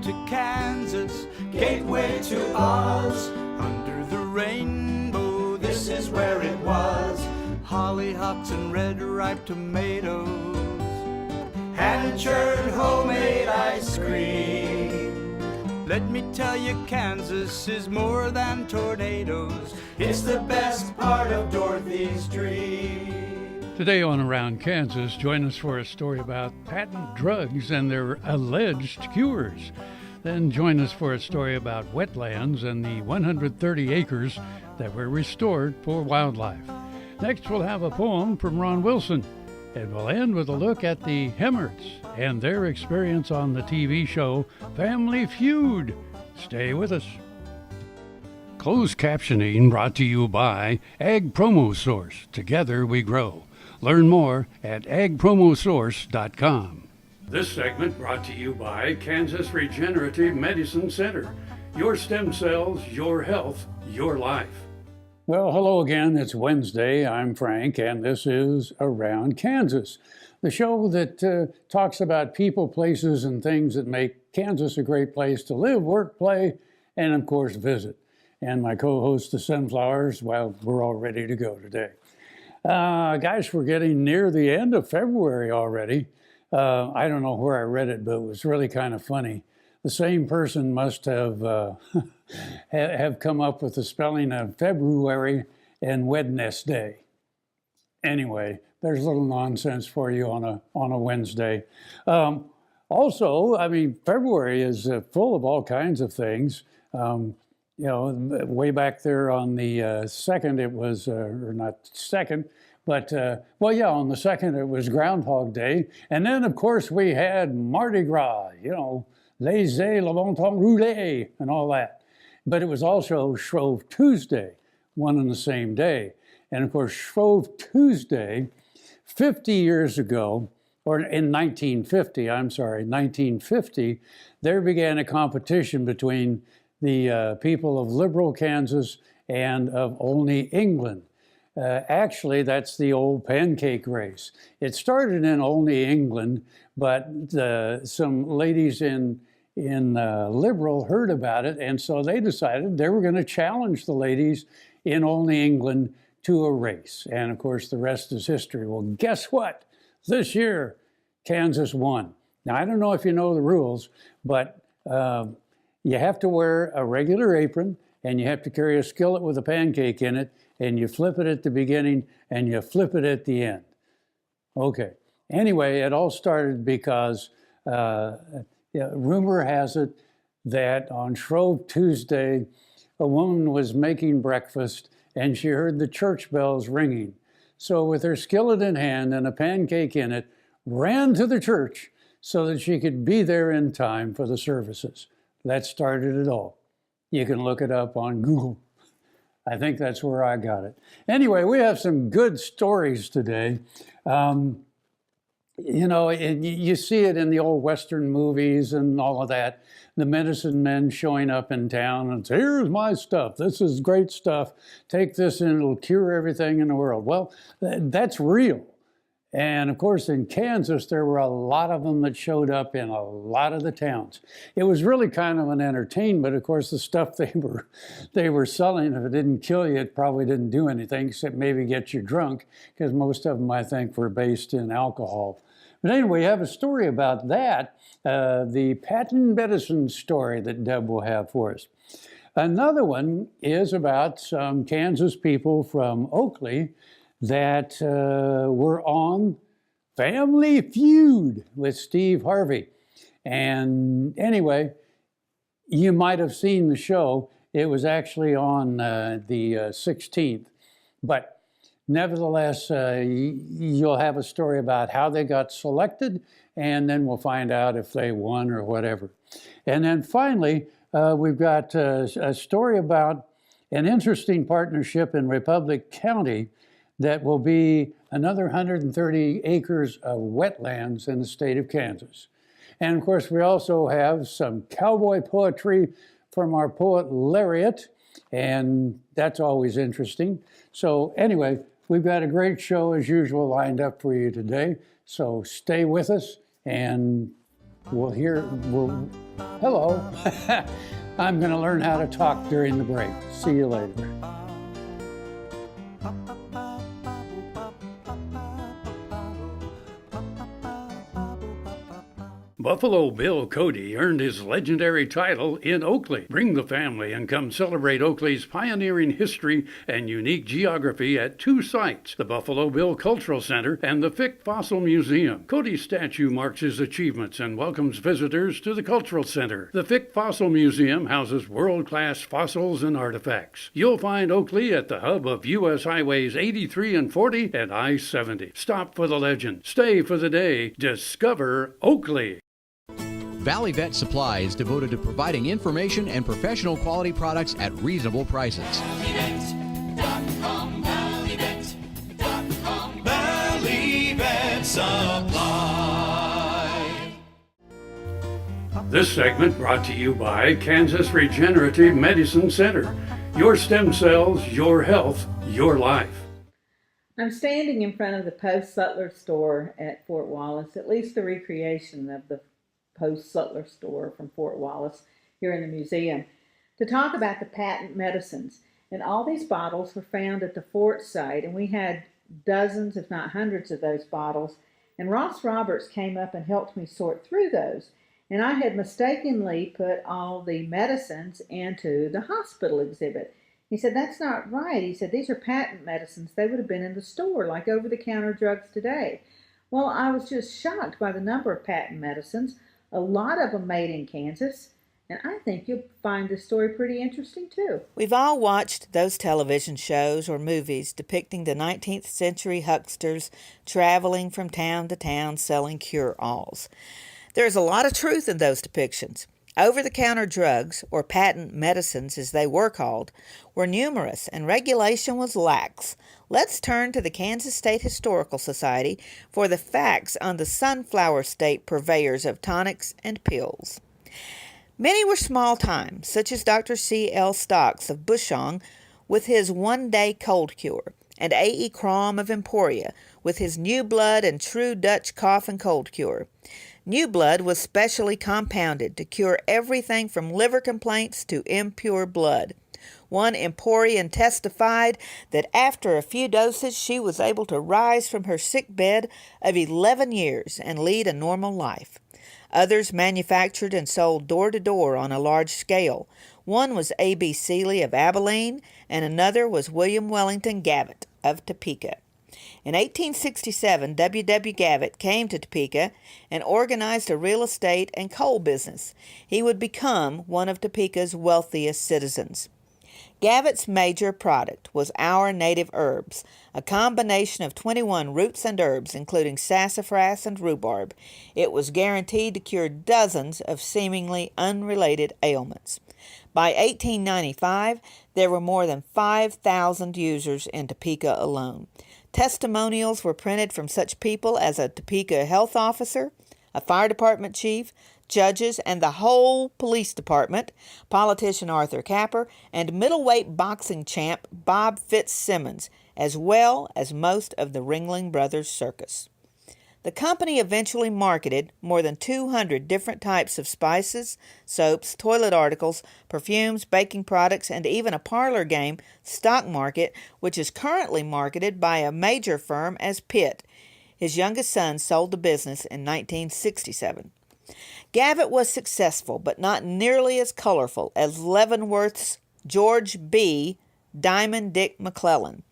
to Kansas, gateway to Oz. Under the rainbow, this is where it was. Hollyhocks and red ripe tomatoes, hand-churned homemade ice cream. Let me tell you, Kansas is more than tornadoes. It's the best part of Dorothy's dream. Today on Around Kansas, join us for a story about patent drugs and their alleged cures. Then join us for a story about wetlands and the 130 acres that were restored for wildlife. Next, we'll have a poem from Ron Wilson, and we'll end with a look at the Hemmerts and their experience on the TV show Family Feud. Stay with us. Closed captioning brought to you by Ag Promo Source. Together we grow. Learn more at agpromosource.com. This segment brought to you by Kansas Regenerative Medicine Center. Your stem cells, your health, your life. Well, hello again. It's Wednesday. I'm Frank, and this is Around Kansas, the show that talks about people, places, and things that make Kansas a great place to live, work, play, and, of course, visit. And my co-host, the Sunflowers, well, we're all ready to go today. Guys, we're getting near the end of February already. I don't know where I read it, but it was really kind of funny. The same person must have have come up with the spelling of February and Wednesday. Anyway, there's a little nonsense for you on a Wednesday. Also, I mean, February is full of all kinds of things. You know, way back there on the 2nd, it was, or not 2nd, but, well, yeah, on the 2nd, it was Groundhog Day. And then, of course, we had Mardi Gras, you know, Laissez le bon temps rouler and all that. But it was also Shrove Tuesday, one and the same day. And, of course, Shrove Tuesday, 50 years ago, or in 1950, there began a competition between the people of liberal Kansas and of Olney, England. Actually, that's the old pancake race. It started in Olney, England, but some ladies in liberal heard about it, and so they decided they were going to challenge the ladies in Olney, England to a race. And of course, the rest is history. Well, guess what? This year, Kansas won. Now, I don't know if you know the rules, but you have to wear a regular apron, and you have to carry a skillet with a pancake in it, and you flip it at the beginning, and you flip it at the end. Okay. Anyway, it all started because rumor has it that on Shrove Tuesday, a woman was making breakfast, and she heard the church bells ringing. So with her skillet in hand and a pancake in it, ran to the church so that she could be there in time for the services. That started it all. You can look it up on Google. I think that's where I got it. Anyway, we have some good stories today. You know, you see it in the old Western movies and all of that. The medicine men showing up in town and say, here's my stuff. This is great stuff. Take this and it'll cure everything in the world. Well, that's real. And of course, in Kansas, there were a lot of them that showed up in a lot of the towns. It was really kind of an entertainment. Of course, the stuff they were selling, if it didn't kill you, it probably didn't do anything except maybe get you drunk, because most of them, I think, were based in alcohol. But anyway, we have a story about that, the patent medicine story that Deb will have for us. Another one is about some Kansas people from Oakley that were on Family Feud with Steve Harvey. And anyway, you might have seen the show. It was actually on the 16th. But nevertheless, you'll have a story about how they got selected, and then we'll find out if they won or whatever. And then finally, we've got a story about an interesting partnership in Republic County that will be another 130 acres of wetlands in the state of Kansas. And of course, we also have some cowboy poetry from our poet laureate, and that's always interesting. So anyway, we've got a great show as usual lined up for you today. So stay with us, and Hello. I'm going to learn how to talk during the break. See you later. Buffalo Bill Cody earned his legendary title in Oakley. Bring the family and come celebrate Oakley's pioneering history and unique geography at two sites, the Buffalo Bill Cultural Center and the Fick Fossil Museum. Cody's statue marks his achievements and welcomes visitors to the Cultural Center. The Fick Fossil Museum houses world-class fossils and artifacts. You'll find Oakley at the hub of U.S. Highways 83 and 40 and I-70. Stop for the legend. Stay for the day. Discover Oakley. Valley Vet Supply is devoted to providing information and professional quality products at reasonable prices. ValleyVet.com, ValleyVet.com, Valley Vet Supply. This segment brought to you by Kansas Regenerative Medicine Center. Your stem cells, your health, your life. I'm standing in front of the Post-Sutler store at Fort Wallace, at least the recreation of the Post-Sutler store from Fort Wallace here in the museum, to talk about the patent medicines. And all these bottles were found at the fort site, and we had dozens, if not hundreds, of those bottles. And Ross Roberts came up and helped me sort through those. And I had mistakenly put all the medicines into the hospital exhibit. He said, "That's not right." He said, "These are patent medicines. They would have been in the store, like over-the-counter drugs today." Well, I was just shocked by the number of patent medicines, a lot of them made in Kansas, and I think you'll find this story pretty interesting too. We've all watched those television shows or movies depicting the 19th century hucksters traveling from town to town selling cure-alls. There's a lot of truth in those depictions. Over-the-counter drugs, or patent medicines as they were called, were numerous and regulation was lax. Let's turn to the Kansas State Historical Society for the facts on the Sunflower State purveyors of tonics and pills. Many were small-time, such as Dr. C.L. Stocks of Bushong with his one-day cold cure, and A.E. Crom of Emporia with his New Blood and True Dutch cough and cold cure. New Blood was specially compounded to cure everything from liver complaints to impure blood. One Emporian testified that after a few doses she was able to rise from her sick bed of 11 years and lead a normal life. Others manufactured and sold door-to-door on a large scale. One was A.B. Seeley of Abilene, and another was William Wellington Gavitt of Topeka. In 1867, W.W. Gavitt came to Topeka and organized a real estate and coal business. He would become one of Topeka's wealthiest citizens. Gavitt's major product was Our Native Herbs, a combination of 21 roots and herbs, including sassafras and rhubarb. It was guaranteed to cure dozens of seemingly unrelated ailments. By 1895, there were more than 5,000 users in Topeka alone. Testimonials were printed from such people as a Topeka health officer, a fire department chief, judges, and the whole police department, politician Arthur Capper, and middleweight boxing champ Bob Fitzsimmons, as well as most of the Ringling Brothers Circus. The company eventually marketed more than 200 different types of spices, soaps, toilet articles, perfumes, baking products, and even a parlor game, Stock Market, which is currently marketed by a major firm as Pitt. His youngest son sold the business in 1967. Gavitt was successful, but not nearly as colorful as Leavenworth's George B. Diamond Dick McClellan,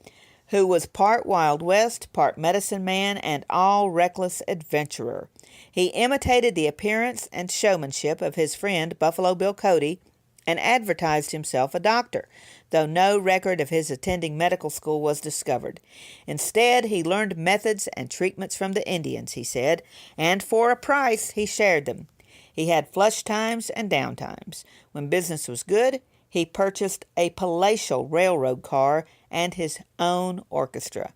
who was part Wild West, part medicine man, and all reckless adventurer. He imitated the appearance and showmanship of his friend Buffalo Bill Cody and advertised himself a doctor, though no record of his attending medical school was discovered. Instead, he learned methods and treatments from the Indians, he said, and for a price he shared them. He had flush times and down times. When business was good, he purchased a palatial railroad car and his own orchestra.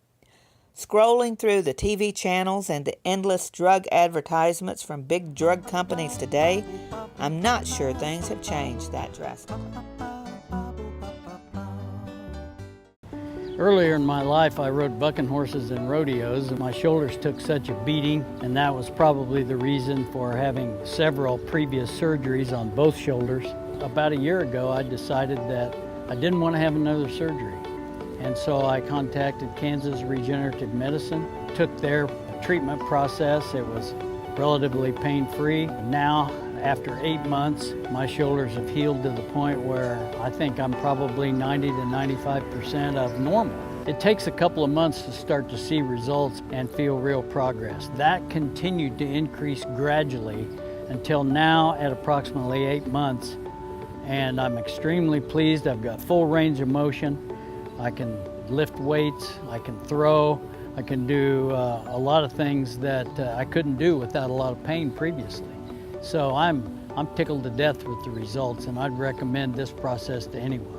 Scrolling through the TV channels and the endless drug advertisements from big drug companies today, I'm not sure things have changed that drastically. Earlier in my life, I rode bucking horses in rodeos, and my shoulders took such a beating, and that was probably the reason for having several previous surgeries on both shoulders. About a year ago, I decided that I didn't want to have another surgery. And so I contacted Kansas Regenerative Medicine, took their treatment process. It was relatively pain-free. Now, after 8 months, my shoulders have healed to the point where I think I'm probably 90 to 95% of normal. It takes a couple of months to start to see results and feel real progress. That continued to increase gradually until now at approximately 8 months. And I'm extremely pleased. I've got full range of motion. I can lift weights, I can throw, I can do a lot of things that I couldn't do without a lot of pain previously. So I'm tickled to death with the results, and I'd recommend this process to anyone.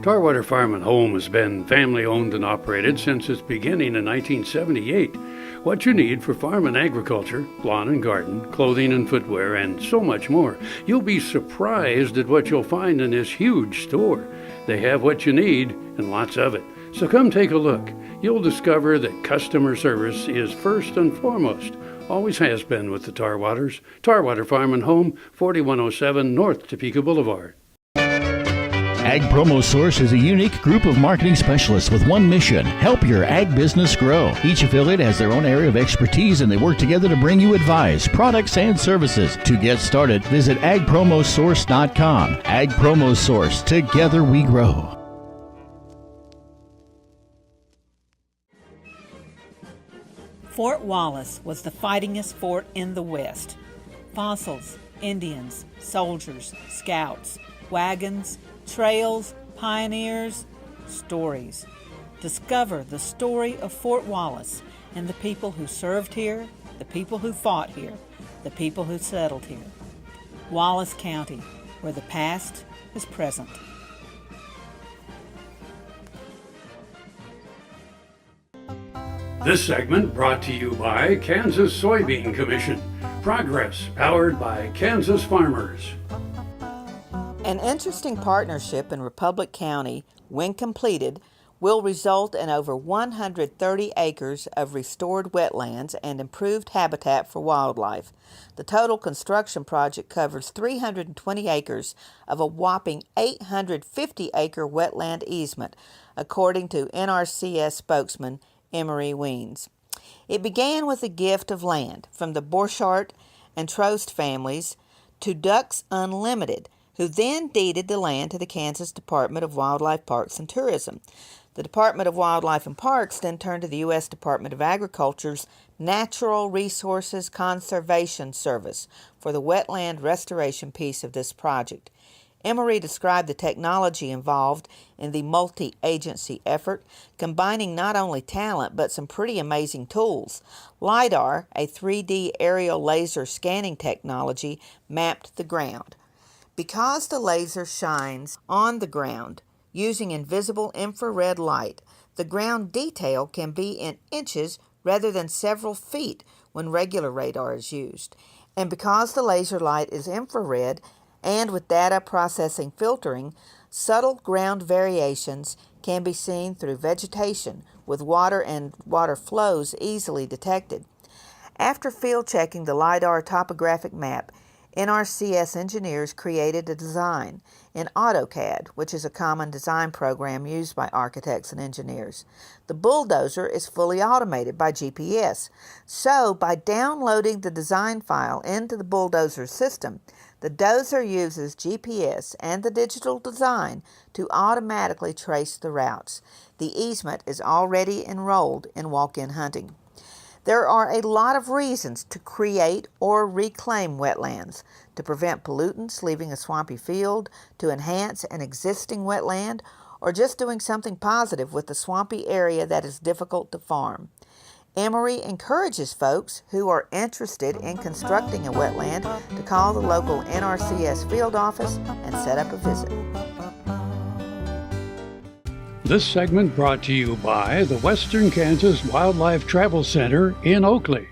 Tarwater Farm and Home has been family owned and operated since its beginning in 1978. What you need for farm and agriculture, lawn and garden, clothing and footwear, and so much more. You'll be surprised at what you'll find in this huge store. They have what you need and lots of it. So come take a look. You'll discover that customer service is first and foremost. Always has been with the Tarwaters. Tarwater Farm and Home, 4107 North Topeka Boulevard. Ag Promo Source is a unique group of marketing specialists with one mission: help your ag business grow. Each affiliate has their own area of expertise, and they work together to bring you advice, products, and services. To get started, visit agpromosource.com. Ag Promo Source. Together we grow. Fort Wallace was the fightingest fort in the West. Fossils, Indians, soldiers, scouts, wagons, trails, pioneers, stories. Discover the story of Fort Wallace and the people who served here, the people who fought here, the people who settled here. Wallace County, where the past is present. This segment brought to you by Kansas Soybean Commission. Progress powered by Kansas farmers. An interesting partnership in Republic County, when completed, will result in over 130 acres of restored wetlands and improved habitat for wildlife. The total construction project covers 320 acres of a whopping 850-acre wetland easement, according to NRCS spokesman Emery Weens. It began with a gift of land from the Borchardt and Trost families to Ducks Unlimited, who then deeded the land to the Kansas Department of Wildlife, Parks, and Tourism. The Department of Wildlife and Parks then turned to the U.S. Department of Agriculture's Natural Resources Conservation Service for the wetland restoration piece of this project. Emery described the technology involved in the multi-agency effort, combining not only talent but some pretty amazing tools. LIDAR, a 3D aerial laser scanning technology, mapped the ground. Because the laser shines on the ground using invisible infrared light, the ground detail can be in inches rather than several feet when regular radar is used. And because the laser light is infrared and with data processing filtering, subtle ground variations can be seen through vegetation with water and water flows easily detected. After field checking the LIDAR topographic map, NRCS engineers created a design in AutoCAD, which is a common design program used by architects and engineers. The bulldozer is fully automated by GPS. So, by downloading the design file into the bulldozer system, the dozer uses GPS and the digital design to automatically trace the routes. The easement is already enrolled in walk-in hunting. There are a lot of reasons to create or reclaim wetlands: to prevent pollutants leaving a swampy field, to enhance an existing wetland, or just doing something positive with the swampy area that is difficult to farm. Emery encourages folks who are interested in constructing a wetland to call the local NRCS field office and set up a visit. This segment brought to you by the Western Kansas Wildlife Travel Center in Oakley.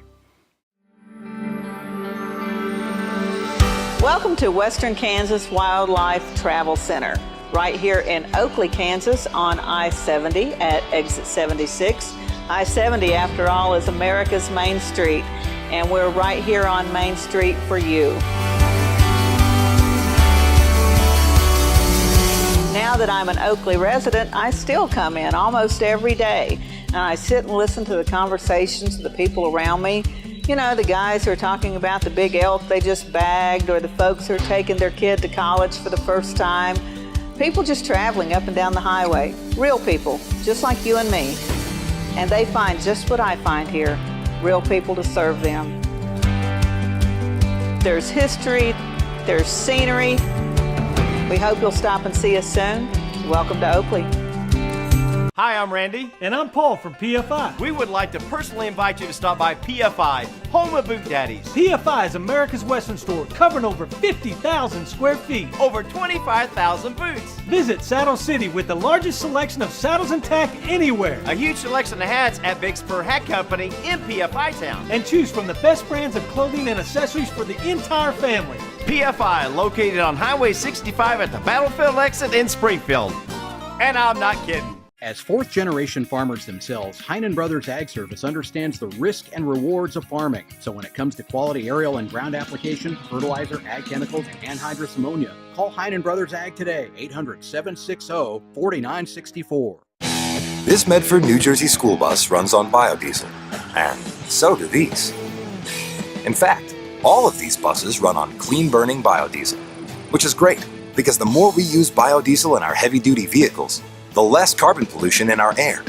Welcome to Western Kansas Wildlife Travel Center. right here in Oakley, Kansas on I-70 at exit 76. I-70, after all, is America's main street, and we're right here on Main Street for you. Now that I'm an Oakley resident, I still come in almost every day, and I sit and listen to the conversations of the people around me. You know, the guys who are talking about the big elk they just bagged, or the folks who are taking their kid to college for the first time. People just traveling up and down the highway. Real people, just like you and me. And they find just what I find here, real people to serve them. There's history, there's scenery. We hope you'll stop and see us soon. Welcome to Oakley. Hi, I'm Randy. And I'm Paul from PFI. We would like to personally invite you to stop by PFI, home of Boot Daddies. PFI is America's Western store, covering over 50,000 square feet. Over 25,000 boots. Visit Saddle City with the largest selection of saddles and tack anywhere. A huge selection of hats at Big Spur Hat Company in PFI Town. And choose from the best brands of clothing and accessories for the entire family. PFI, located on Highway 65 at the Battlefield exit in Springfield. And I'm not kidding. As fourth-generation farmers themselves, Heinen Brothers Ag Service understands the risk and rewards of farming. So when it comes to quality aerial and ground application, fertilizer, ag chemicals, and anhydrous ammonia, call Heinen Brothers Ag today, 800-760-4964. This Medford, New Jersey school bus runs on biodiesel, and so do these. In fact, all of these buses run on clean-burning biodiesel, which is great because the more we use biodiesel in our heavy-duty vehicles, the less carbon pollution in our air.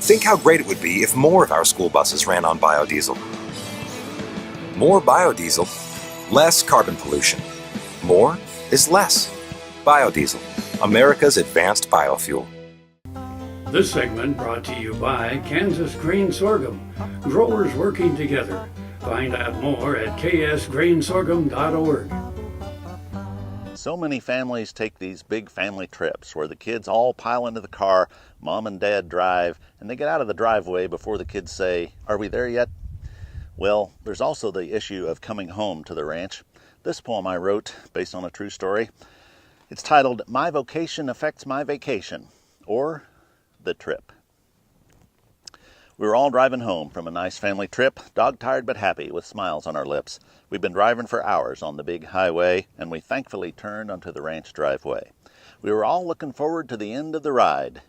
Think how great it would be if more of our school buses ran on biodiesel. More biodiesel, less carbon pollution. More is less. Biodiesel, America's advanced biofuel. This segment brought to you by Kansas Grain Sorghum, growers working together. Find out more at ksgrainsorghum.org. So many families take these big family trips where the kids all pile into the car, mom and dad drive, and they get out of the driveway before the kids say, "Are we there yet?" Well, there's also the issue of coming home to the ranch. This poem I wrote, based on a true story, it's titled, "My Vocation Affects My Vacation," or The Trip. We were all driving home from a nice family trip, dog-tired but happy, with smiles on our lips. We'd been driving for hours on the big highway, and we thankfully turned onto the ranch driveway. We were all looking forward to the end of the ride,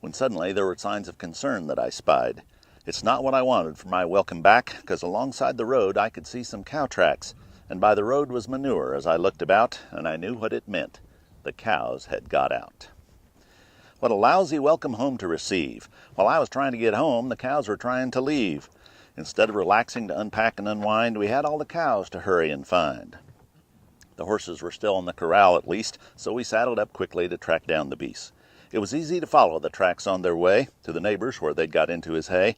when suddenly there were signs of concern that I spied. It's not what I wanted for my welcome back, because alongside the road I could see some cow tracks, and by the road was manure as I looked about, and I knew what it meant. The cows had got out. What a lousy welcome home to receive. While I was trying to get home, the cows were trying to leave. Instead of relaxing to unpack and unwind, we had all the cows to hurry and find. The horses were still in the corral at least, so we saddled up quickly to track down the beasts. It was easy to follow the tracks on their way to the neighbor's where they'd got into his hay.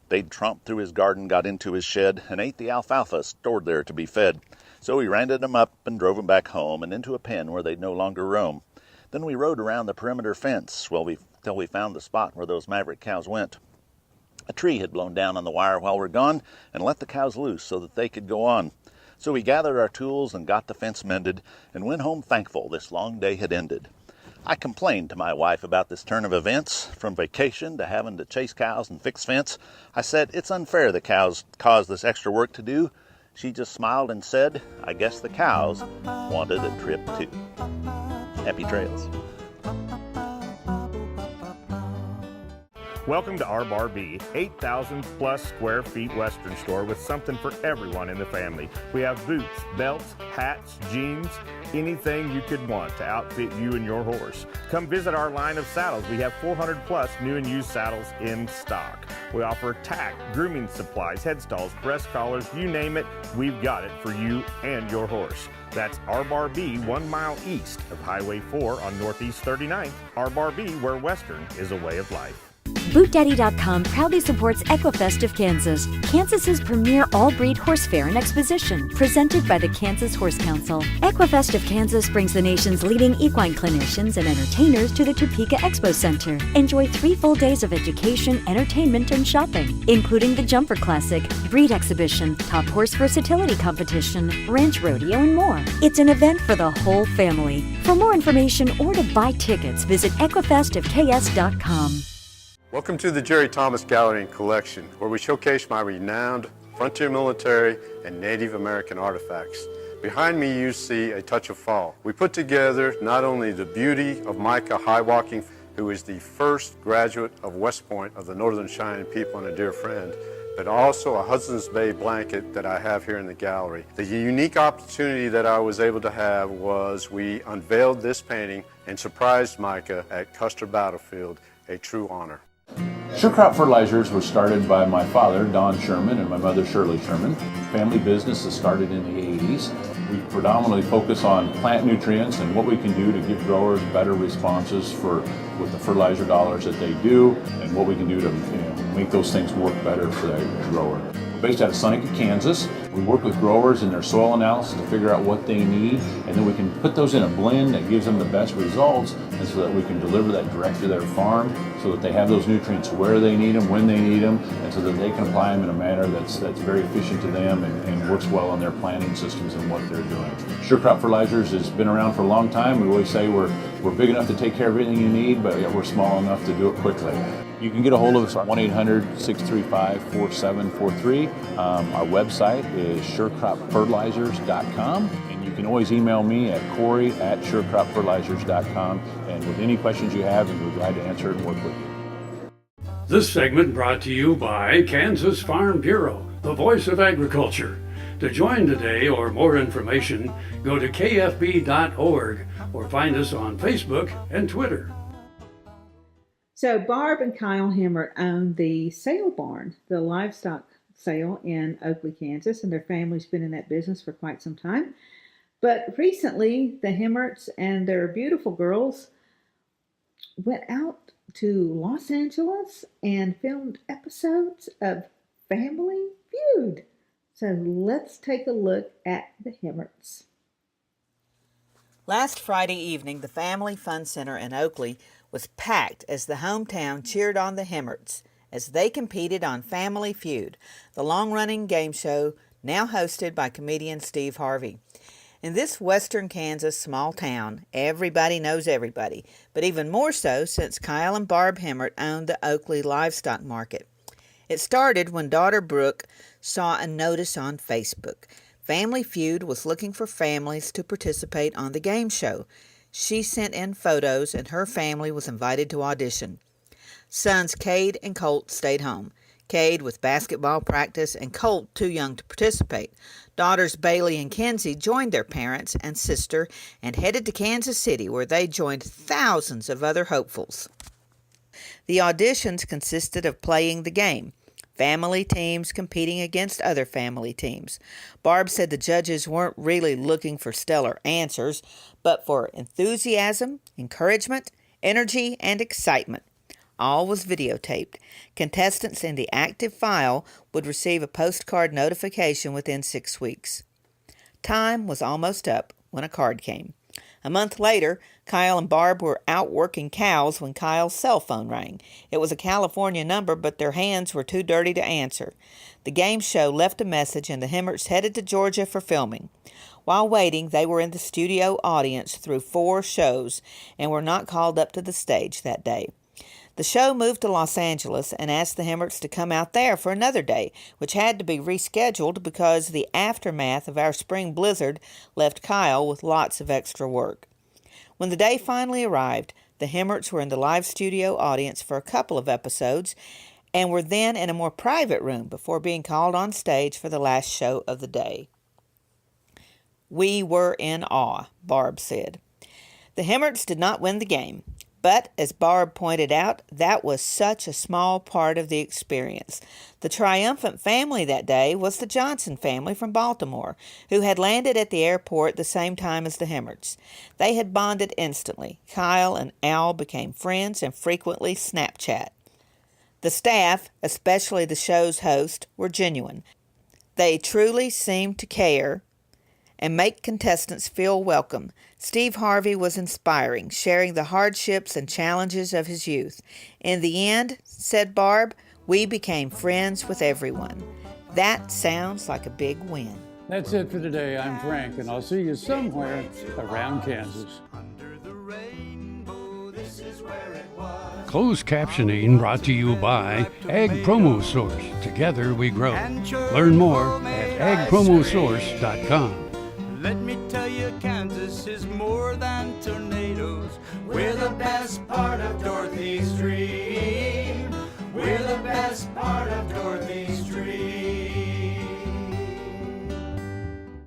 They'd tromped through his garden, got into his shed, and ate the alfalfa stored there to be fed. So we rounded them up and drove them back home and into a pen where they'd no longer roam. Then we rode around the perimeter fence till we found the spot where those maverick cows went. A tree had blown down on the wire while we're gone and let the cows loose so that they could go on. So we gathered our tools and got the fence mended and went home thankful this long day had ended. I complained to my wife about this turn of events, from vacation to having to chase cows and fix fence. I said, "It's unfair the cows caused this extra work to do." She just smiled and said, "I guess the cows wanted a trip too." Happy trails. Welcome to our Bar B, 8,000 plus square feet Western store with something for everyone in the family. We have boots, belts, hats, jeans, anything you could want to outfit you and your horse. Come visit our line of saddles. We have 400 plus new and used saddles in stock. We offer tack, grooming supplies, headstalls, breast collars, you name it, we've got it for you and your horse. That's our Bar B, 1 mile east of Highway 4 on Northeast 39th. Our Bar B, where Western is a way of life. BootDaddy.com proudly supports EquiFest of Kansas, Kansas's premier all-breed horse fair and exposition, presented by the Kansas Horse Council. EquiFest of Kansas brings the nation's leading equine clinicians and entertainers to the Topeka Expo Center. Enjoy 3 full days of education, entertainment, and shopping, including the Jumper Classic, breed exhibition, top horse versatility competition, ranch rodeo, and more. It's an event for the whole family. For more information or to buy tickets, visit equifestofks.com. Welcome to the Jerry Thomas Gallery and Collection, where we showcase my renowned frontier military and Native American artifacts. Behind me you see a touch of fall. We put together not only the beauty of Micah Highwalking, who is the first graduate of West Point of the Northern Cheyenne people and a dear friend, but also a Hudson's Bay blanket that I have here in the gallery. The unique opportunity that I was able to have was we unveiled this painting and surprised Micah at Custer Battlefield, a true honor. Sure Crop Fertilizers was started by my father, Don Sherman, and my mother, Shirley Sherman. Family business that started in the 80s. We predominantly focus on plant nutrients and what we can do to give growers better responses with the fertilizer dollars that they do, and what we can do to make those things work better for the grower. We're based out of Seneca, Kansas. We work with growers in their soil analysis to figure out what they need, and then we can put those in a blend that gives them the best results, and so that we can deliver that direct to their farm so that they have those nutrients where they need them, when they need them, and so that they can apply them in a manner that's very efficient to them and works well on their planting systems and what they're doing. Sure Crop Fertilizers has been around for a long time. We always say we're big enough to take care of everything you need, but yet we're small enough to do it quickly. You can get a hold of us at 1-800-635-4743. Our website is surecropfertilizers.com, and you can always email me at Corey@surecropfertilizers.com, and with any questions you have, we'll be glad to answer it and work with you. This segment brought to you by Kansas Farm Bureau, the voice of agriculture. To join today or more information, go to kfb.org or find us on Facebook and Twitter. So Barb and Kyle Hemmert own the sale barn, the livestock sale in Oakley, Kansas, and their family's been in that business for quite some time. But recently, the Hemmerts and their beautiful girls went out to Los Angeles and filmed episodes of Family Feud. So let's take a look at the Hemmerts. Last Friday evening, the Family Fun Center in Oakley was packed as the hometown cheered on the Hemmerts as they competed on Family Feud, the long-running game show now hosted by comedian Steve Harvey. In this western Kansas small town, everybody knows everybody, but even more so since Kyle and Barb Hemmert owned the Oakley livestock market. It started when daughter Brooke saw a notice on Facebook. Family Feud was looking for families to participate on the game show. She sent in photos and her family was invited to audition. Sons Cade and Colt stayed home. Cade with basketball practice and Colt too young to participate. Daughters Bailey and Kenzie joined their parents and sister and headed to Kansas City, where they joined thousands of other hopefuls. The auditions consisted of playing the game, family teams competing against other family teams. Barb said the judges weren't really looking for stellar answers, but for enthusiasm, encouragement, energy, and excitement. All was videotaped. Contestants in the active file would receive a postcard notification within 6 weeks. Time was almost up when a card came. A month later, Kyle and Barb were out working cows when Kyle's cell phone rang. It was a California number, but their hands were too dirty to answer. The game show left a message, and the Hemmerts headed to Georgia for filming. While waiting, they were in the studio audience through 4 shows and were not called up to the stage that day. The show moved to Los Angeles and asked the Hemmerts to come out there for another day, which had to be rescheduled because the aftermath of our spring blizzard left Kyle with lots of extra work. When the day finally arrived, the Hemmerts were in the live studio audience for a couple of episodes and were then in a more private room before being called on stage for the last show of the day. "We were in awe," Barb said. The Hemmerts did not win the game. But, as Barb pointed out, that was such a small part of the experience. The triumphant family that day was the Johnson family from Baltimore, who had landed at the airport the same time as the Hemmerts. They had bonded instantly. Kyle and Al became friends and frequently Snapchat. The staff, especially the show's host, were genuine. They truly seemed to care and make contestants feel welcome. Steve Harvey was inspiring, sharing the hardships and challenges of his youth. In the end, said Barb, we became friends with everyone. That sounds like a big win. That's it for today. I'm Frank, and I'll see you somewhere around Kansas. Closed captioning brought to you by Ag Promo Source. Together we grow. Learn more at agpromosource.com. Let me tell you, Kansas is more than tornadoes. We're the best part